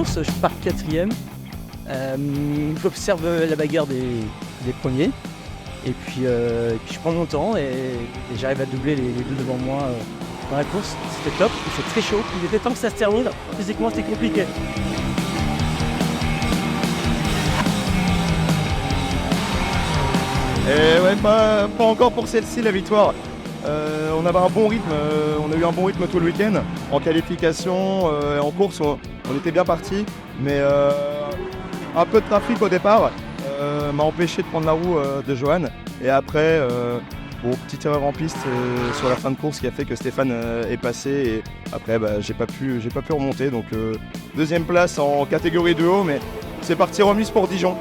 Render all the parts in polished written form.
course, je pars 4e. J'observe la bagarre des premiers. Et puis je prends mon temps et j'arrive à doubler les deux devant moi dans la course. C'était top, il fait très chaud. Il était temps que ça se termine. Physiquement, c'était compliqué. Et ouais, pas encore pour celle-ci la victoire. On avait un bon rythme, on a eu un bon rythme tout le week-end. En qualification, en course, on était bien parti, mais un peu de trafic au départ m'a empêché de prendre la roue de Johan. Et après, petite erreur en piste sur la fin de course qui a fait que Stéphane est passé. Et après, j'ai pas pu remonter. Donc deuxième place en catégorie de haut, mais c'est parti remise pour Dijon.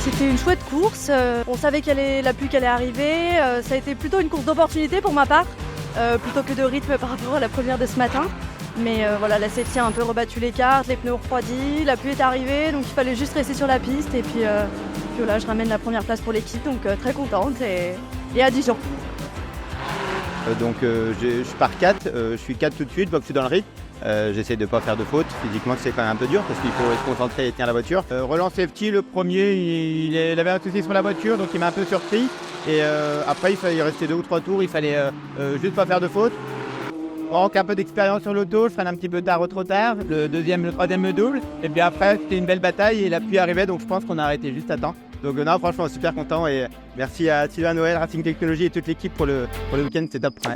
C'était une chouette course, on savait la pluie qui allait arriver, ça a été plutôt une course d'opportunité pour ma part, plutôt que de rythme par rapport à la première de ce matin. Mais voilà, la safety a un peu rebattu les cartes, les pneus ont refroidi, la pluie est arrivée, donc il fallait juste rester sur la piste. Et puis voilà, je ramène la première place pour l'équipe, donc très contente et à Dijon. Je pars 4, je suis 4 tout de suite, donc je suis dans le rythme. J'essaie de ne pas faire de faute. Physiquement, c'est quand même un peu dur parce qu'il faut se concentrer et tenir la voiture. Relance safety, le premier, il avait un souci sur la voiture, donc il m'a un peu surpris. Et après, il fallait rester 2 ou 3 tours, il fallait juste pas faire de faute. On manque un peu d'expérience sur l'auto, je freine un petit peu tard ou trop tard. Le deuxième, le troisième me double. Et puis après, c'était une belle bataille et la pluie arrivait, donc je pense qu'on a arrêté juste à temps. Donc non, franchement, super content et merci à Sylvain Noël, Racing Technologies et toute l'équipe pour le week-end, c'est top. Ouais.